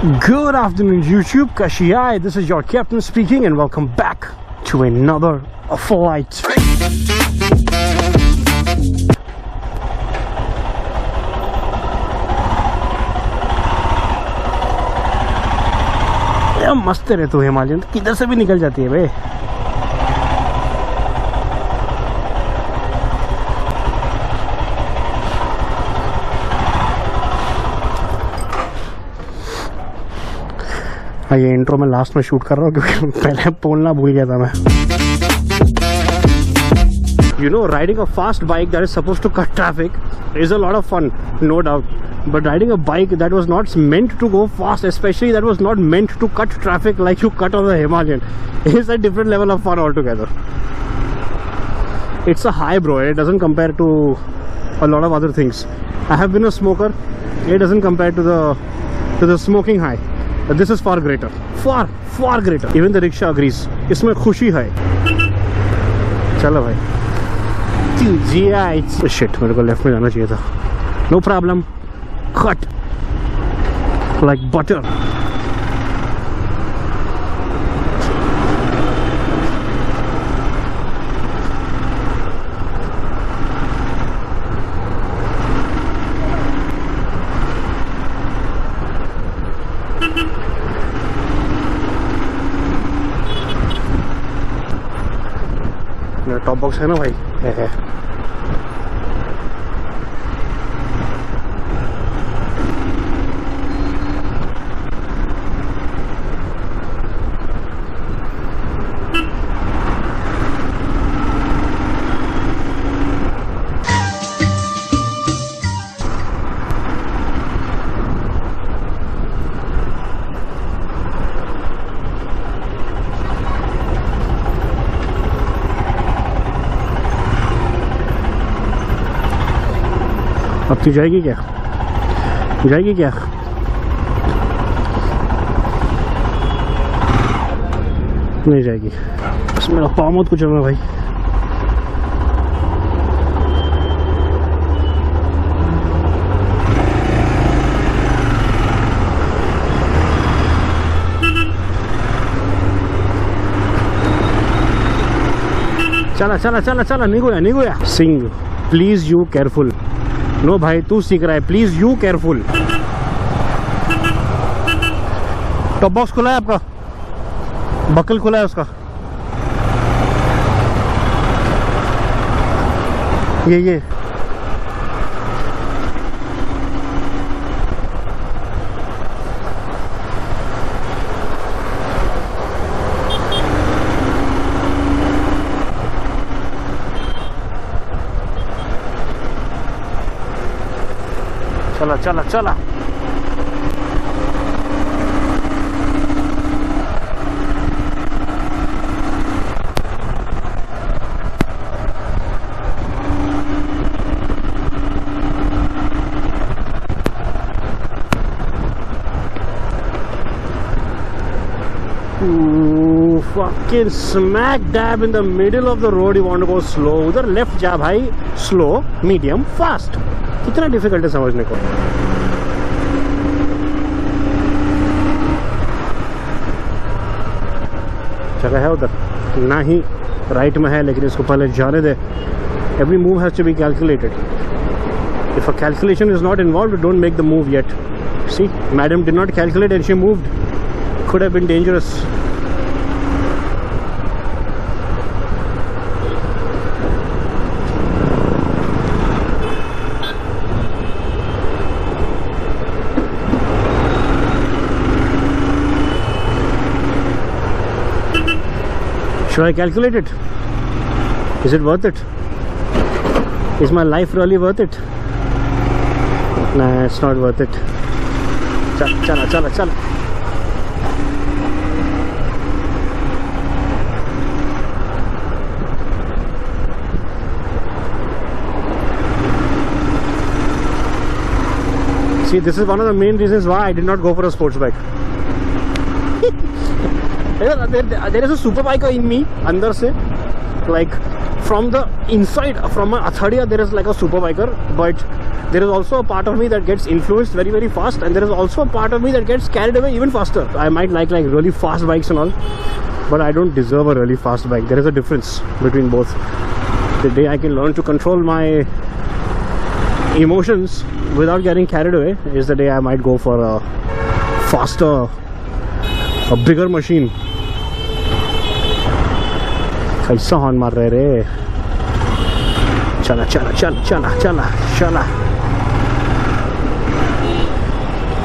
Good afternoon YouTube, Kashiyai. This is your captain speaking and welcome back to another flight. यार मस्त रहे तू Himalayan, किधर से भी निकल जाती है बे। हाँ, ये इंट्रो मैं लास्ट में शूट कर रहा हूँ क्योंकि पहले बोलना भूल गया था मैं। You know, riding a fast bike that is supposed to cut traffic is a lot of fun, no doubt. But riding a bike that was not meant to go fast, especially that was not meant to cut traffic like you cut on the Himalayan, is a different level of fun altogether. It's a high, bro. It doesn't compare to a lot of other things. I have been a smoker. It doesn't compare to the smoking high. But this is far greater, far greater. Even the rickshaw agrees. इसमें खुशी है। चलो भाई। Shit, मेरे को left में जाना चाहिए था। No problem. Cut like butter. Top box है ना भाई, है। अब तू जाएगी क्या? जाएगी क्या? नहीं जाएगी। बस मेरा पाँव मत कुछ होगा भाई। चला चला चला चला, नहीं गया। Singh please you careful. No भाई, तू सीख रहा है, please you careful. Top box खुला है आपका? बकल खुला है उसका? ये चला चला चला। Fucking smack dab in the middle of the road. You want to go slow? उधर लेफ्ट जा भाई, स्लो, मीडियम, फास्ट। कितना डिफिकल्ट है समझने को। जगह है उधर ना ही राइट में है, लेकिन इसको पहले जाने दे। Every move has to be calculated. If a calculation is not involved, don't make the move yet. See, madam did not calculate and she moved. Could have been dangerous. Should I calculate it? Is it worth it? Is my life really worth it? Nah, it's not worth it. Chala. See, this is one of the main reasons why I did not go for a sports bike. There is a super biker in me, अंदर से, like from the inside, from my Athadia there is like a super biker, but there is also a part of me that gets influenced very, very fast, and there is also a part of me that gets carried away even faster. I might like really fast bikes and all, but I don't deserve a really fast bike. There is a difference between both. The day I can learn to control my emotions without getting carried away is the day I might go for a faster, a bigger machine. कैसा horn मार रहे रे? चला चला चला चला चला चला।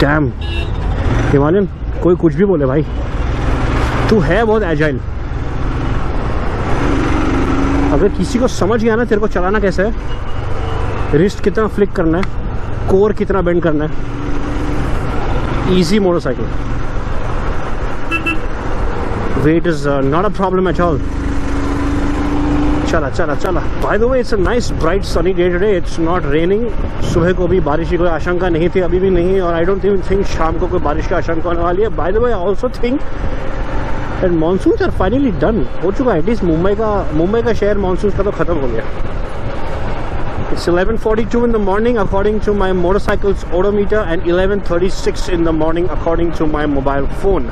डैम हिमालयन, कोई कुछ भी बोले भाई, तू है बहुत एजाइल। अगर किसी को समझ गया ना तेरे को चलाना कैसे है, रिस्ट कितना फ्लिक करना है, कोर कितना बेंड करना है, easy motorcycle. Weight is not a problem at all. चला चला चला। By the way it's a nice bright sunny day today, it's not raining. सुबह को भी बारिश की कोई आशंका नहीं थी, अभी भी नहीं, और आई डोंट थिंक शाम को कोई बारिश की आशंका होने वाली है। By the way I also think that monsoons are finally done, हो चुका है। एटलीस्ट मुंबई का शहर मानसून का तो ख़त्म हो गया। It's 11:42 in the morning according to my motorcycle's odometer and 11:36 in the morning according to my mobile phone.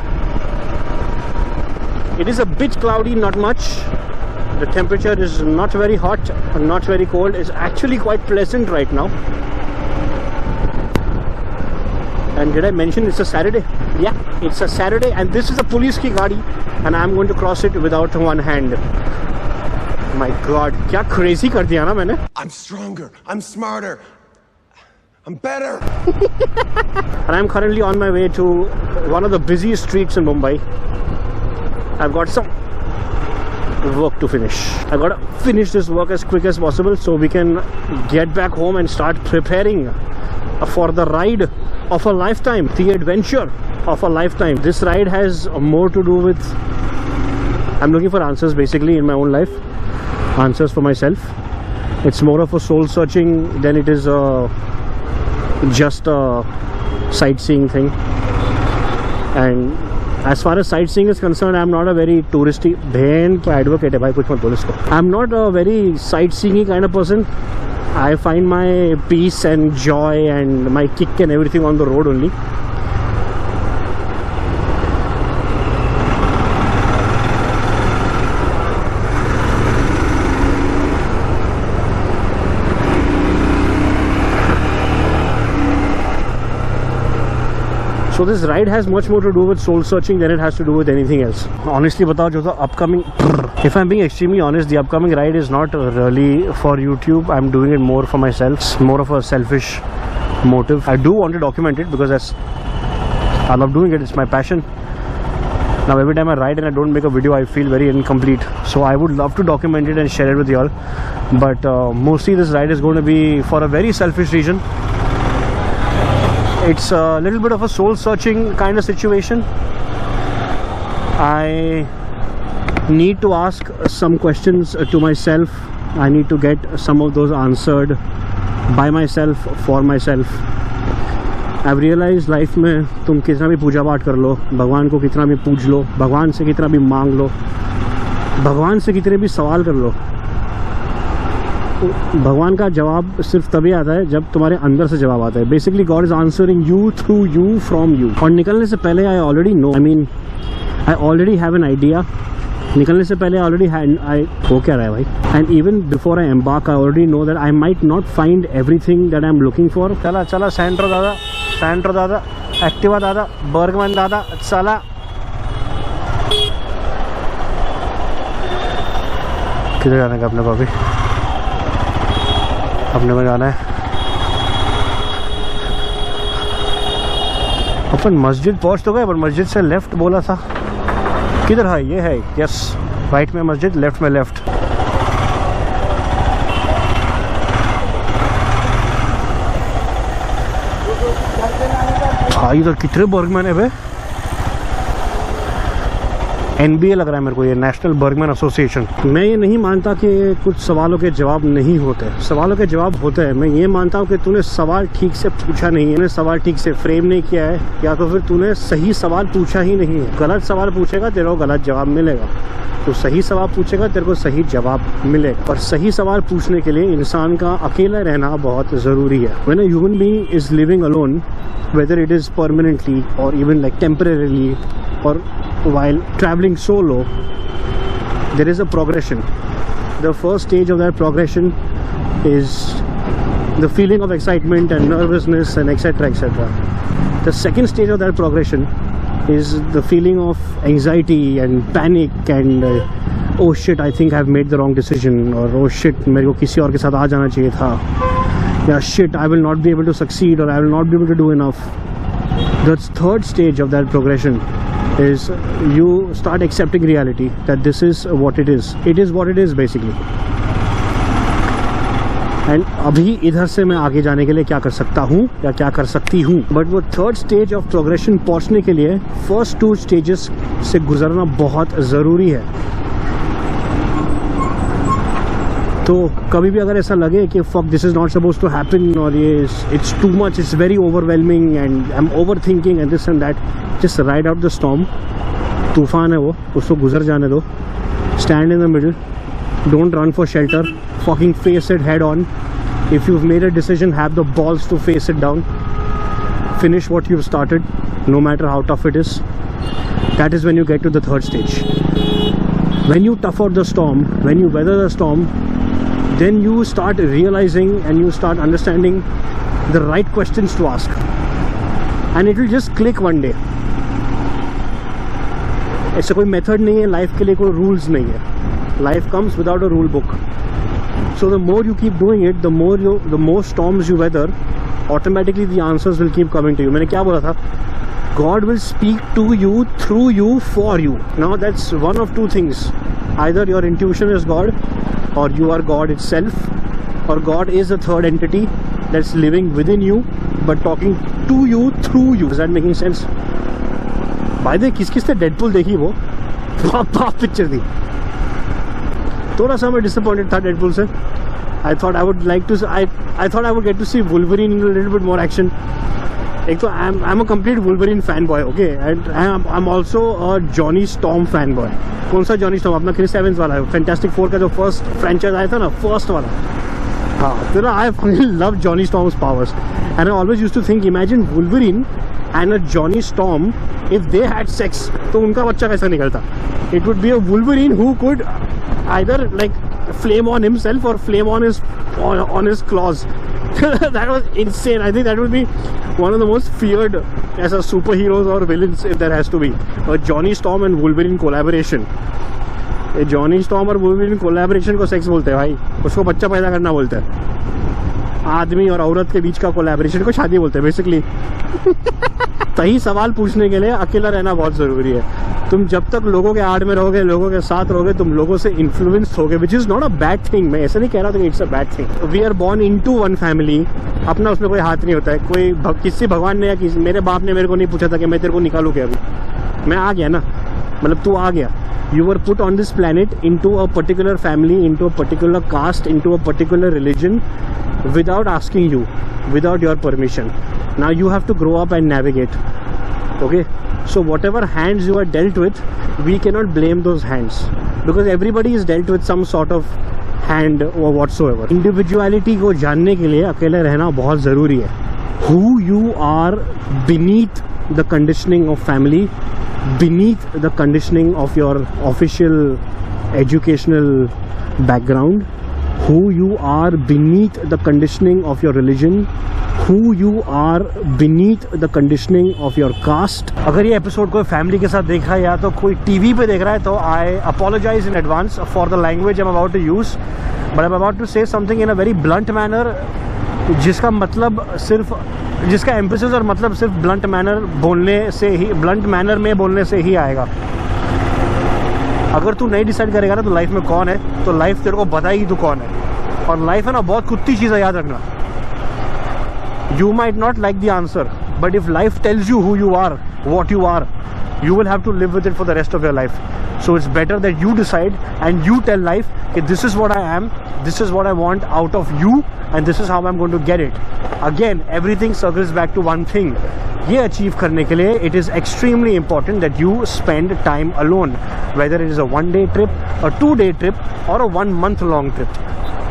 It is a bit cloudy, not much. The temperature is not very hot and not very cold. It's actually quite pleasant right now. And did I mention it's a Saturday? Yeah, it's a Saturday, and this is a police ki gaadi, and I'm going to cross it without one hand. My God, क्या crazy कर दिया ना मैंने? I'm stronger. I'm smarter. I'm better. And I'm currently on my way to one of the busiest streets in Mumbai. I've got some work to finish. I've got to finish this work as quick as possible so we can get back home and start preparing for the ride of a lifetime, the adventure of a lifetime. This ride has more to do with, I'm looking for answers basically in my own life, answers for myself. It's more of a soul searching than it is just a sightseeing thing. And as far as sightseeing is concerned, I'm not a very touristy bhand ka advocate hai bhai, kuch mat bol isko. I'm not a very sightseeing kind of person. I find my peace and joy and my kick and everything on the road only. So this ride has much more to do with soul searching than it has to do with anything else. Honestly बताओ, जो upcoming, if I'm being extremely honest, the upcoming ride is not really for YouTube. I'm doing it more for myself. It's more of a selfish motive. I do want to document it because I love doing it. It's my passion. Now every time I ride and I don't make a video, I feel very incomplete. So I would love to document it and share it with you all. But mostly this ride is going to be for a very selfish reason. It's a little bit of a soul searching kind of situation. I need to ask some questions to myself. I need to get some of those answered by myself, for myself. I've realized life में तुम कितना भी पूजा पाठ कर लो, भगवान को कितना भी पूज लो, भगवान से कितना भी मांग लो, भगवान से कितने भी सवाल कर लो, भगवान का जवाब सिर्फ तभी आता है जब तुम्हारे अंदर से जवाब आता है. Basically God is answering you through you, from you. और निकलने से पहले I already know, I already have an idea. निकलने से पहले ऑलरेडी हो क्या रहा है भाई. And even before I embark I already know that I might not find everything that I am looking for. चला चला सैंट्रो दादा, सैंट्रो दादा, एक्टिवा दादा, बर्गमैन दादा, चला. किधर जाने का अपने को अभी? अपने को जाना है अपन मस्जिद पहुंच तो गए, पर मस्जिद से लेफ्ट बोला था. किधर है? ये है, यस. राइट में मस्जिद, लेफ्ट में लेफ्ट. भाई इधर कितने बर्गमैन है बे. NBA लग रहा है मेरे को, ये नेशनल बर्गमैन एसोसिएशन। मैं ये नहीं मानता कि कुछ सवालों के जवाब नहीं होते, सवालों के जवाब होते हैं। मैं ये मानता हूँ कि तूने सवाल ठीक से पूछा नहीं है, तूने सवाल ठीक से फ्रेम नहीं किया है, या तो फिर तूने सही सवाल पूछा ही नहीं है। गलत सवाल पूछेगा तेरे को गलत जवाब मिलेगा, तो सही सवाल पूछेगा तेरे को सही जवाब मिलेगा। और सही सवाल पूछने के लिए इंसान का अकेला रहना बहुत ज़रूरी है। When a human being is living alone, whether it is permanently or even like temporarily or while traveling solo, there is a progression. The first stage of that progression is the feeling of excitement and nervousness and etc etc. The second stage of that progression is the feeling of anxiety and panic and oh shit, I think I've made the wrong decision, or oh shit, मेरे को किसी और के साथ आ जाना चाहिए था, yeah shit, I will not be able to succeed, or I will not be able to do enough. The third stage of that progression is you start accepting reality, that this is what it is. It is what it is basically. And अभी इधर से मैं आगे जाने के लिए क्या कर सकता हूँ या क्या कर सकती हूँ, बट वो थर्ड स्टेज ऑफ प्रोग्रेशन पहुँचने के लिए फर्स्ट 2 स्टेजेस से गुजरना बहुत ज़रूरी है। तो कभी भी अगर ऐसा लगे कि fuck this is not suppose to happen, और ये it's too much, it's very overwhelming and I am over thinking and this and that, just ride out the storm. तूफान है वो, उसको गुजर जाने दो। Stand in the middle, don't run for shelter, fucking face it head on. If you've made a decision, have the balls to face it down. Finish what you've started, no matter how tough it is. That is when you get to the third stage. When you tough out the storm, when you weather the storm, then you start realizing and you start understanding the right questions to ask, and it will just click one day. ऐसा कोई method नहीं है life के लिए, कोई rules नहीं है। Life comes without a rule book. So the more you keep doing it, the more storms you weather, automatically the answers will keep coming to you. मैंने क्या बोला था? God will speak to you, through you, for you. Now that's one of 2 things. Either your intuition is God, or you are God itself, or God is a third entity that's living within you but talking to you through you. Is that making sense? By the way, किस-किस ने Deadpool देखी? वो बाप picture थी। थोड़ा सा मैं disappointed था डेडपुल से। I thought I would get to see Wolverine in a little bit more action. एक तो I'm a complete Wolverine fanboy, okay, and I'm also a Johnny Storm fanboy. कौन सा Johnny Storm? अपना Chris Evans वाला है, Fantastic Four का जो first franchise आया था ना, फर्स्ट वाला। हाँ, तो ना I love Johnny Storm's powers, and I always used to think, imagine Wolverine and a Johnny Storm, if they had sex, तो उनका बच्चा कैसा निकलता? It would be a Wolverine who could either like flame on himself or flame on his claws. That was insane. I think that would be one of the most feared as a superheroes or villains, if there has to be a Johnny Storm and Wolverine collaboration. ये Johnny Storm और Wolverine collaboration को sex बोलते हैं भाई, उसको बच्चा पैदा करना बोलते हैं। आदमी और औरत के बीच का कोलैबोरेशन को शादी बोलते हैं बेसिकली। सही सवाल पूछने के लिए अकेला रहना बहुत ज़रूरी है। तुम जब तक लोगों के आड़ में रहोगे, लोगों के साथ रहोगे, तुम लोगों से इन्फ्लुएंस होगे, which is not a bad thing. मैं ऐसा नहीं कह रहा था कि it's a bad thing. We are born into one family, अपना उसमें कोई हाथ नहीं होता है। कोई किसी भगवान ने या किसी मेरे बाप ने मेरे को नहीं पूछा था कि मैं तेरे को निकालूँ क्या, अभी मैं आ गया ना, मतलब तू आ गया। You were put on this planet into a particular family, into a particular caste, into a particular religion, without asking you, without your permission. Now you have to grow up and navigate. Okay, so whatever hands you are dealt with, we cannot blame those hands, because everybody is dealt with some sort of hand or whatsoever. Individuality को जानने के लिए अकेले रहना बहुत ज़रूरी है। Who you are beneath the conditioning of family, beneath the conditioning of your official educational background, who you are beneath the conditioning of your religion, who you are beneath the conditioning of your caste. अगर ये episode कोई family के साथ देख रहा है या तो कोई टीवी पे देख रहा है, तो I apologise in advance for the language I am about to use, but I am about to say something in a very blunt manner, जिसका मतलब सिर्फ, जिसका एम्फेसिस और मतलब सिर्फ ब्लंट मैनर में बोलने से ही आएगा। अगर तू नहीं डिसाइड करेगा ना तो लाइफ में कौन है, तो लाइफ तेरे को बताएगी तू कौन है। और लाइफ है ना बहुत कुत्ती चीज़ है, याद रखना। You might not like the answer, but if life tells you who you are, what you are, you will have to live with it for the rest of your life. So it's better that you decide and you tell life that this is what I am, this is what I want out of you, and this is how I'm going to get it. Again, everything circles back to one thing. ये achieve करने के लिए it is extremely important that you spend time alone, whether it is a 1-day trip, a 2-day trip, or a 1-month-long trip.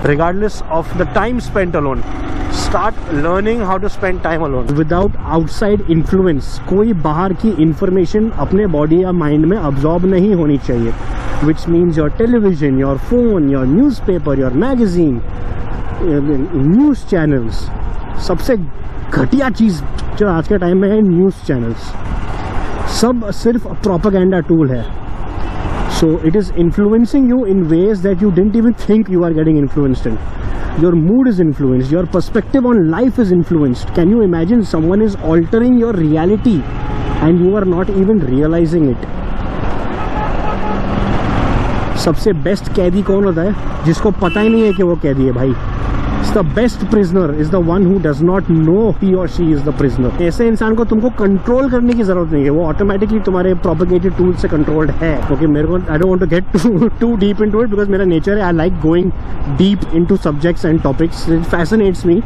Regardless of the time spent alone, start learning how to spend time alone without outside influence. कोई बाहर की information अपने body या mind में absorb नहीं होनी चाहिए, which means your television, your phone, your newspaper, your magazine, news channels. सबसे घटिया चीज़ जो आज के टाइम में है न्यूज़ चैनल्स, सब सिर्फ प्रोपेगेंडा टूल है. So it is influencing you in ways that you didn't even think you are getting influenced in. Your mood is influenced, your perspective on life is influenced. Can you imagine someone is altering your reality and you are not even realizing it? सबसे best कैदी कौन होता है? जिसको पता ही नहीं है कि वो कैदी है भाई. The best prisoner is the one who does not know he or she is the prisoner. ऐसे इंसान को तुमको कंट्रोल करने की जरूरत नहीं है, वो ऑटोमेटिकली तुम्हारे प्रोपेगेटेड टूल से कंट्रोल्ड है. ओके, मेरे को I don't want to get too deep into it because मेरा नेचर है, I like going deep into subjects and topics. It fascinates me,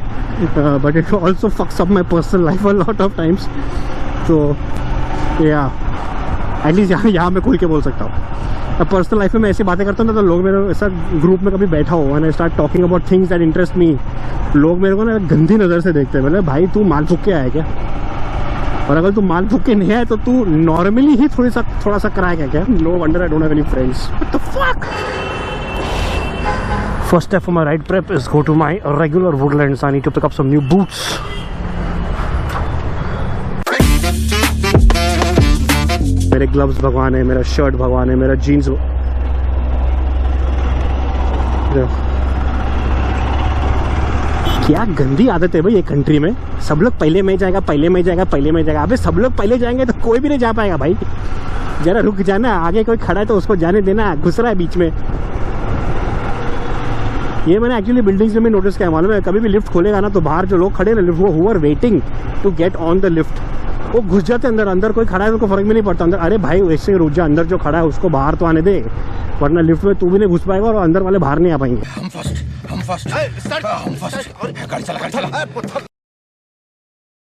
but it also fucks up my personal life a lot of times. तो या at least यहाँ मैं खुल के बोल सकता हूँ. अब पर्सनल लाइफ में मैं ऐसी बातें करता हूँ ना, तो लोग मेरे ऐसा ग्रुप में कभी बैठा हो and I start talking about things that interest me, लोग मेरे को ना गंदी नज़र से देखते हैं. मतलब भाई तू माल फूक के आया क्या? और अगर तू माल फूक के नहीं आया तो तू नॉर्मली ही थोड़ा सा कराएगा क्या? No wonder I don't have any friends. What the fuck. First step for my ride prep is go to my regular Woodlands. I need to pick up some new boots. मेरे gloves भगवान है, मेरा shirt भगवान है, मेरा jeans. क्या गंदी आदत है भाई ये कंट्री में. सब लोग पहले में जाएगा, पहले में जाएगा, पहले में जाएगा. अबे सब लोग पहले जाएंगे तो कोई भी नहीं जा पाएगा भाई. जरा रुक जाना, आगे कोई खड़ा है तो उसको जाने देना, घुस रहा है बीच में. ये मैंने एक्चुअली बिल्डिंग्स में भी नोटिस किया. मालूम है, कभी भी लिफ्ट खोलेगा ना तो बाहर जो लोग खड़े ना लिफ्ट, वो who are waiting to get on the lift, वो घुस जाते अंदर कोई खड़ा है उनको फर्क भी नहीं पड़ता अंदर. अरे भाई वैसे रुक जा, अंदर जो खड़ा है उसको बाहर तो आने दे, वरना लिफ्ट में तू भी नहीं घुस पाएगा और अंदर वाले बाहर नहीं आ पाएंगे. हम फर्स्ट. गाड़ी चला.